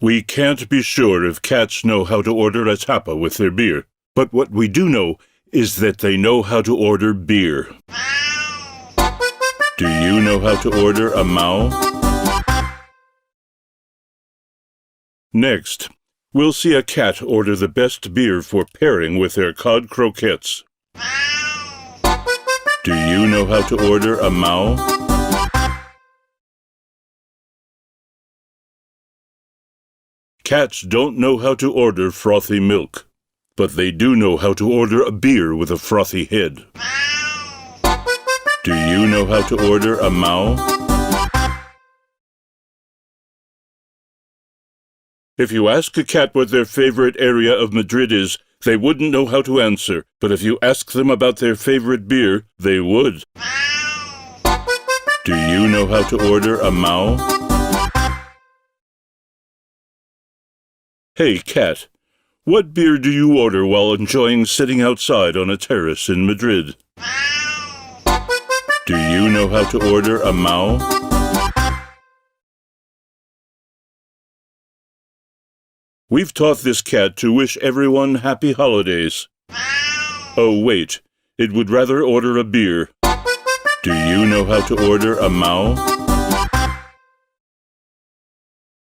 We can't be sure if cats know how to order a tapa with their beer, but what we do know is that they know how to order beer. Do you know how to order a Mahou? Next, we'll see a cat order the best beer for pairing with their cod croquettes. Do you know how to order a Mahou? Cats don't know how to order frothy milk, but they do know how to order a beer with a frothy head. Do you know how to order a Mahou? If you ask a cat what their favorite area of Madrid is, they wouldn't know how to answer, but if you ask them about their favorite beer, they would. Do you know how to order a Mahou? Hey, cat, what beer do you order while enjoying sitting outside on a terrace in Madrid? Do you know how to order a Mahou? We've taught this cat to wish everyone happy holidays. Oh, wait, it would rather order a beer. Do you know how to order a Mahou?